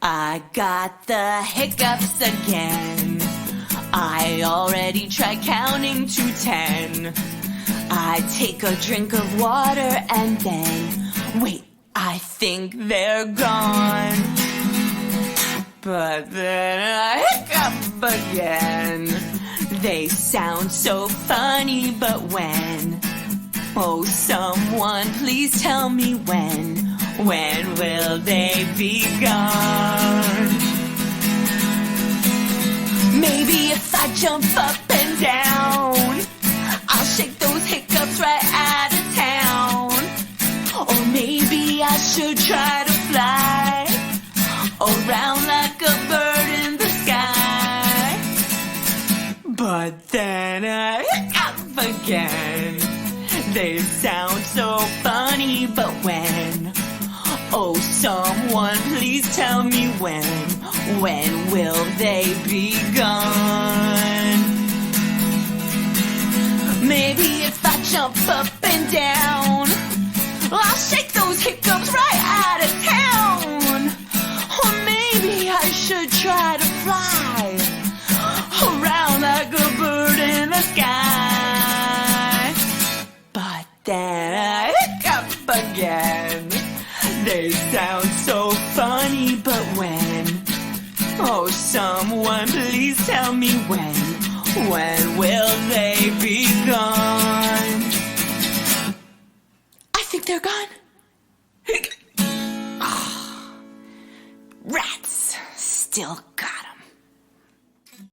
I got the hiccups again. I already tried counting to 10. I take a drink of water and then, wait, I think they're gone. But then I hiccup again. They sound so funny, but when? Oh, someone please tell me when. When will they be gone? Maybe if I jump up and down, I'll shake those hiccups right out of town. Or maybe I should try to fly around like a bird in the sky. But then I hiccup again. They sound so funny, but when? Oh, someone please tell me when. When will they be gone? Maybe if I jump up and down, I'll shake those hiccups right out of town. Or maybe I should try to fly around like a bird in the sky. But then I hiccup again. They sound so funny, but when? Oh, someone please tell me when. When will they be gone? I think they're gone. Rats still